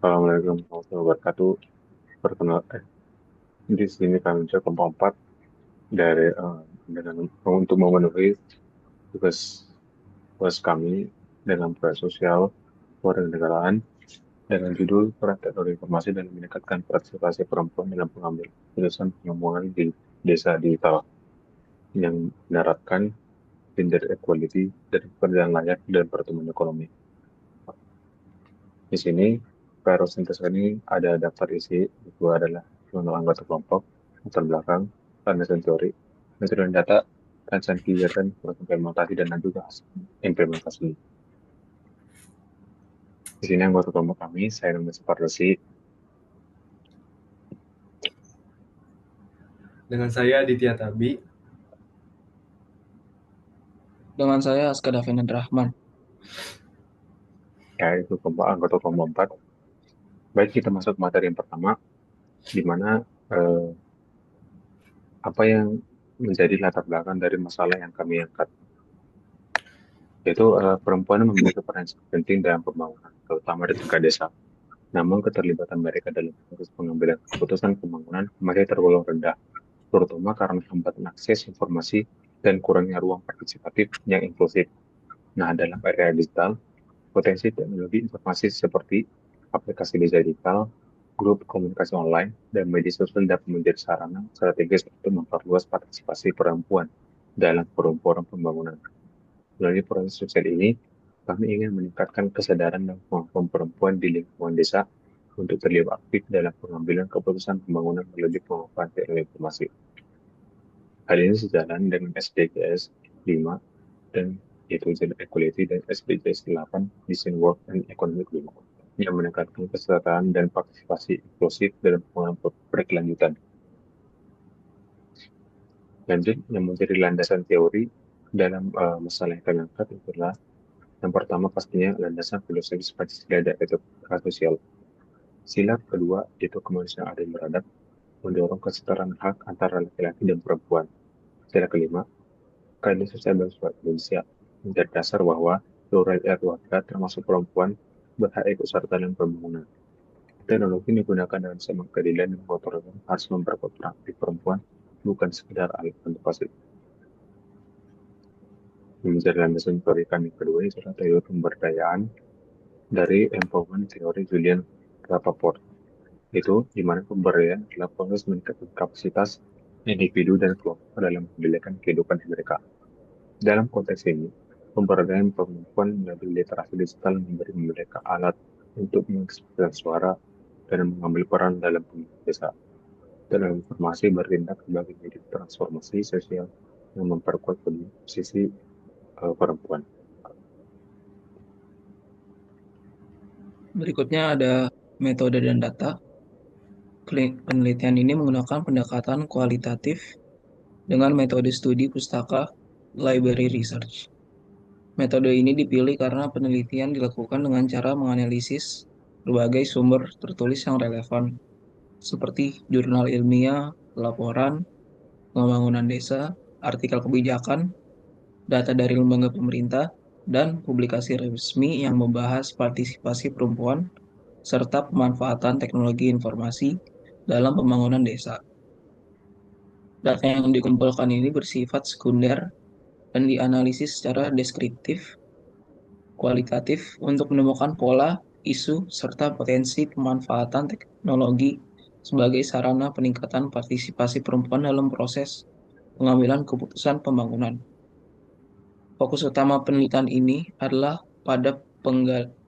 Assalamualaikum warahmatullahi wabarakatuh. Perkenal, di sini kami mencoba kelompok 4 dari dengan untuk memenuhi tugas tugas kami dengan proyek sosial kewarganegaraan dengan judul Peran Teknologi Informasi dan Meningkatkan Partisipasi Perempuan dalam Pengambilan Keputusan Pengembangan di Desa Digital yang menerapkan gender equality dan pekerjaan layak dan pertumbuhan ekonomi. Di sini, Virosynthesis ini ada daftar isi, itu adalah jurnal anggota kelompok, latar belakang, landasan teori, metode dan data, rangkaian kegiatan, proses implementasi, dan juga hasil implementasi. Di sini anggota kelompok kami, saya namanya Supardosi, Dengan saya Ditya Tabi. Dengan saya Askada Fenan Rahman. yaitu kelompok anggota kelompok 4. Baik, kita masuk materi yang pertama, di mana eh, apa yang menjadi latar belakang dari masalah yang kami angkat, yaitu perempuan memiliki peran sangat penting dalam pembangunan, terutama di tingkat desa. Namun keterlibatan mereka dalam proses pengambilan keputusan pembangunan masih tergolong rendah, terutama karena hambatan akses informasi dan kurangnya ruang partisipatif yang inklusif. Nah, dalam era digital, potensi teknologi informasi seperti aplikasi desa digital, grup komunikasi online, dan media sosial dapat menjadi sarana strategis untuk memperluas partisipasi perempuan dalam forum-forum pembangunan. Melalui proses sosial ini, kami ingin meningkatkan kesadaran dan kemampuan perempuan di lingkungan desa untuk terlibat aktif dalam pengambilan keputusan pembangunan melalui pemanfaatan teknologi informasi. Hal ini sejalan dengan SDGs 5 dan yaitu Gender Equality dan SDGs 8 Decent Work and Economic Development yang meningkatkan kesetaraan dan partisipasi inklusif dalam pembangunan berkelanjutan. Lanjut, yang menjadi landasan teori dalam masalah yang kami angkat adalah yang pertama pastinya landasan filosofis Pancasila dan etika sosial. Sila kedua yaitu kemanusiaan adil beradab, mendorong kesetaraan hak antara laki-laki dan perempuan. Sila kelima, keadilan sosial dan sosial Indonesia menjadi dasar bahwa seluruh rakyat warga termasuk perempuan berhak ikut serta dalam pembangunan. Teknologi digunakan dalam semangat keadilan dan pengaturan harus memperkuat peran aktif perempuan, bukan sekedar alat bantu pasif. Menjadi landasan teori kami kedua adalah teori pemberdayaan dari empowerment teori Julian Rappaport. Itu di mana pemberdayaan adalah proses meningkatkan kapasitas individu dan kelompok dalam mengendalikan kehidupan mereka. Dalam konteks ini, pemberdayaan perempuan melalui literasi digital memberi mereka alat untuk mengekspresikan suara dan mengambil peran dalam pembangunan desa. Dalam informasi bertindak sebagai media transformasi sosial yang memperkuat posisi perempuan. Berikutnya ada metode dan data. Penelitian ini menggunakan pendekatan kualitatif dengan metode studi pustaka library research. Metode ini dipilih karena penelitian dilakukan dengan cara menganalisis berbagai sumber tertulis yang relevan, seperti jurnal ilmiah, laporan, pembangunan desa, artikel kebijakan, data dari lembaga pemerintah, dan publikasi resmi yang membahas partisipasi perempuan serta pemanfaatan teknologi informasi dalam pembangunan desa. Data yang dikumpulkan ini bersifat sekunder dan dianalisis secara deskriptif, kualitatif untuk menemukan pola, isu, serta potensi pemanfaatan teknologi sebagai sarana peningkatan partisipasi perempuan dalam proses pengambilan keputusan pembangunan. Fokus utama penelitian ini adalah pada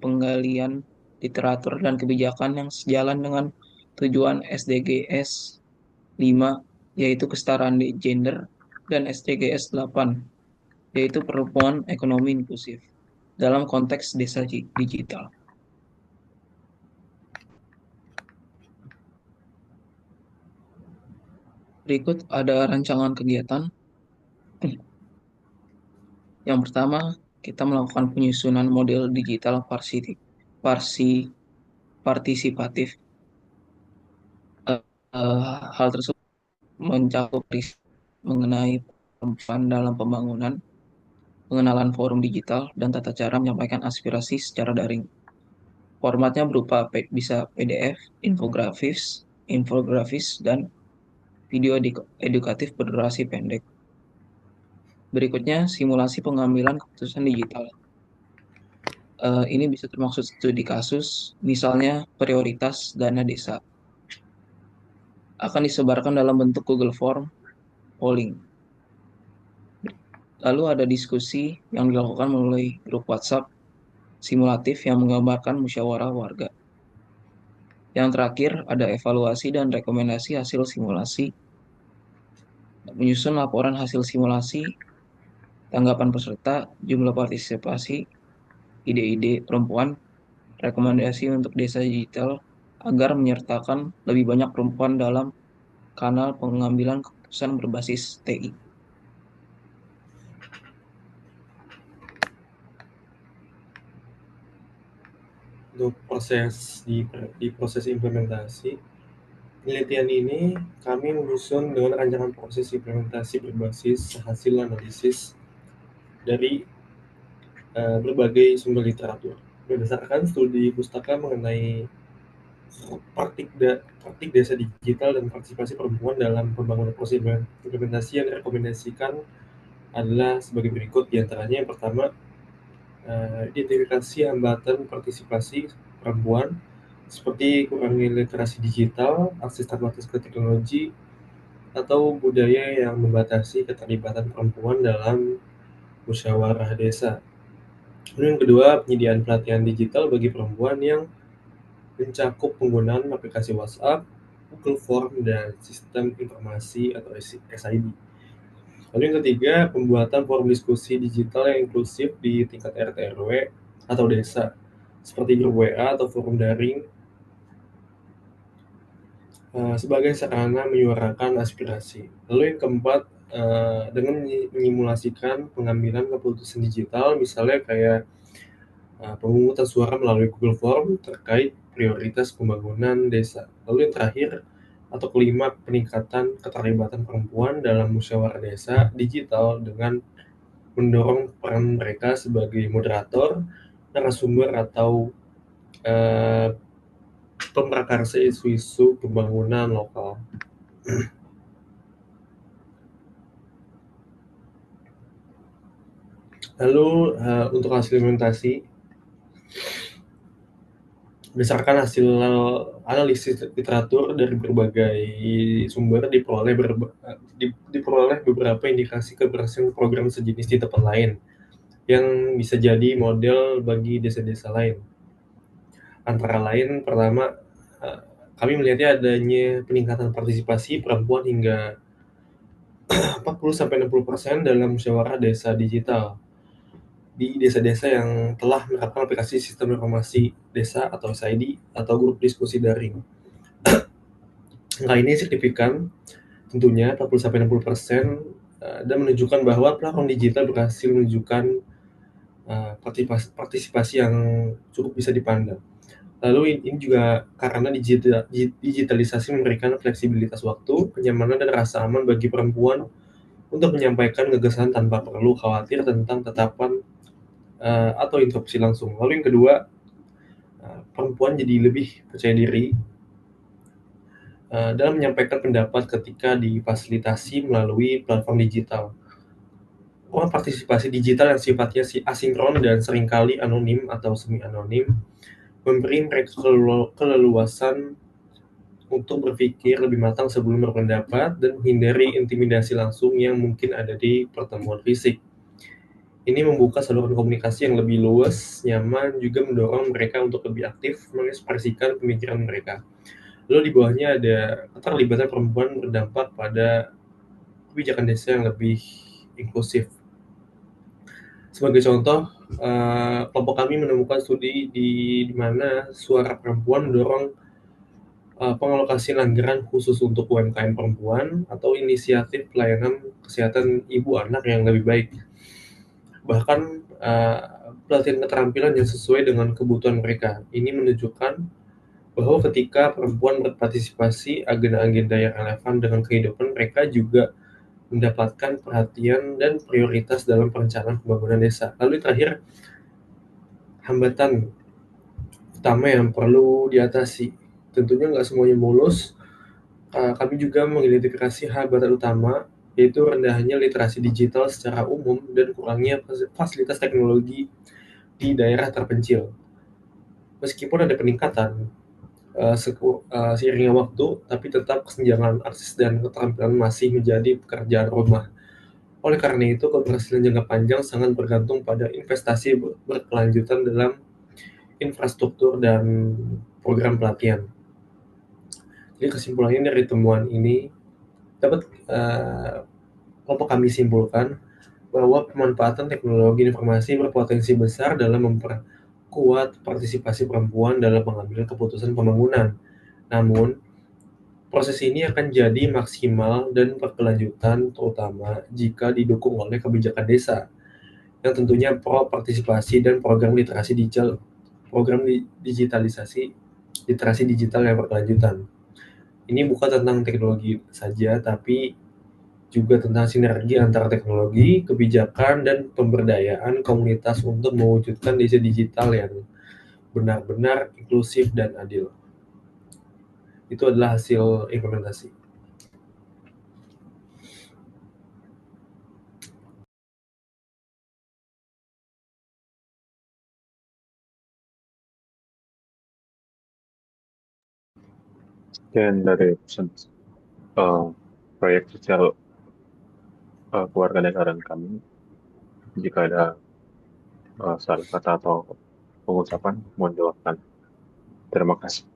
penggalian literatur dan kebijakan yang sejalan dengan tujuan SDGs 5, yaitu kesetaraan gender, dan SDGs 8, yaitu perempuan ekonomi inklusif, dalam konteks desa digital. Berikut ada rancangan kegiatan. Yang pertama, kita melakukan penyusunan model digital partisipatif. Hal tersebut mencakup riset mengenai perempuan dalam pembangunan, pengenalan forum digital, dan tata cara menyampaikan aspirasi secara daring. Formatnya berupa bisa PDF, infografis, dan video edukatif berdurasi pendek. Berikutnya, simulasi pengambilan keputusan digital. Ini bisa termaksud studi kasus, misalnya prioritas dana desa. Akan disebarkan dalam bentuk Google Form, polling. Lalu ada diskusi yang dilakukan melalui grup WhatsApp simulatif yang menggambarkan musyawarah warga. Yang terakhir, ada evaluasi dan rekomendasi hasil simulasi, menyusun laporan hasil simulasi, tanggapan peserta, jumlah partisipasi, ide-ide perempuan, rekomendasi untuk desa digital agar menyertakan lebih banyak perempuan dalam kanal pengambilan keputusan berbasis TI. Untuk di proses implementasi penelitian ini, kami menyusun dengan rancangan proses implementasi berbasis hasil analisis dari berbagai sumber literatur. Berdasarkan studi pustaka mengenai praktik desa digital dan partisipasi perempuan dalam pembangunan proses implementasi yang direkomendasikan adalah sebagai berikut. Di antaranya yang pertama, identifikasi hambatan partisipasi perempuan seperti kurangnya literasi digital, akses terbatas ke teknologi, atau budaya yang membatasi keterlibatan perempuan dalam musyawarah desa. Lalu yang kedua, penyediaan pelatihan digital bagi perempuan yang mencakup penggunaan aplikasi WhatsApp, Google Form, dan sistem informasi atau SID. Lalu yang ketiga, pembuatan forum diskusi digital yang inklusif di tingkat RT RW atau desa, seperti grup WA atau forum daring, sebagai sarana menyuarakan aspirasi. Lalu yang keempat, dengan menyimulasikan pengambilan keputusan digital, misalnya kayak pemungutan suara melalui Google Form terkait prioritas pembangunan desa. Lalu yang terakhir, atau kelima, peningkatan keterlibatan perempuan dalam musyawarah desa digital dengan mendorong peran mereka sebagai moderator, narasumber, atau pemrakarsa isu-isu pembangunan lokal. Lalu untuk hasil implementasi, berdasarkan hasil analisis literatur dari berbagai sumber diperoleh beberapa indikasi keberhasilan program sejenis di tempat lain yang bisa jadi model bagi desa-desa lain. Antara lain, pertama, kami melihatnya adanya peningkatan partisipasi perempuan hingga 40-60% dalam musyawarah desa digital di desa-desa yang telah menerapkan aplikasi sistem informasi desa atau SID atau grup diskusi daring. Angka ini signifikan tentunya 40-60% dan menunjukkan bahwa platform digital berhasil menunjukkan partisipasi yang cukup bisa dipandang. Lalu ini juga karena digitalisasi memberikan fleksibilitas waktu, kenyamanan, dan rasa aman bagi perempuan untuk menyampaikan gagasan tanpa perlu khawatir tentang tetapan atau interupsi langsung. Lalu yang kedua, perempuan jadi lebih percaya diri dalam menyampaikan pendapat ketika difasilitasi melalui platform digital. Ruang partisipasi digital yang sifatnya asinkron dan seringkali anonim atau semi-anonim memberi mereka keleluasan untuk berpikir lebih matang sebelum berpendapat dan menghindari intimidasi langsung yang mungkin ada di pertemuan fisik. Ini membuka saluran komunikasi yang lebih luas, nyaman, juga mendorong mereka untuk lebih aktif mengekspresikan pemikiran mereka. Lalu di bawahnya ada keterlibatan perempuan berdampak pada kebijakan desa yang lebih inklusif. Sebagai contoh, kelompok kami menemukan studi di mana suara perempuan mendorong pengalokasian anggaran khusus untuk UMKM perempuan atau inisiatif pelayanan kesehatan ibu anak yang lebih baik. Bahkan pelatihan keterampilan yang sesuai dengan kebutuhan mereka. Ini menunjukkan bahwa ketika perempuan berpartisipasi, agenda-agenda yang relevan dengan kehidupan mereka juga mendapatkan perhatian dan prioritas dalam perencanaan pembangunan desa. Lalu terakhir, hambatan utama yang perlu diatasi. Tentunya nggak semuanya mulus. Kami juga mengidentifikasi hambatan utama, yaitu rendahnya literasi digital secara umum dan kurangnya fasilitas teknologi di daerah terpencil. Meskipun ada peningkatan seiringnya waktu, tapi tetap kesenjangan akses dan keterampilan masih menjadi pekerjaan rumah. Oleh karena itu, keberhasilan jangka panjang sangat bergantung pada investasi berkelanjutan dalam infrastruktur dan program pelatihan. Jadi kesimpulannya dari temuan ini dapat kelompok kami simpulkan bahwa pemanfaatan teknologi informasi berpotensi besar dalam memperkuat partisipasi perempuan dalam mengambil keputusan pembangunan. Namun, proses ini akan jadi maksimal dan berkelanjutan terutama jika didukung oleh kebijakan desa yang tentunya pro partisipasi dan program digitalisasi literasi digital yang berkelanjutan. Ini bukan tentang teknologi saja, tapi juga tentang sinergi antara teknologi, kebijakan, dan pemberdayaan komunitas untuk mewujudkan desa digital yang benar-benar inklusif dan adil. Itu adalah hasil implementasi. Dan dari proyek sosial keluarga negaraan kami, jika ada salah kata atau pengucapan, mohon dimaafkan. Terima kasih.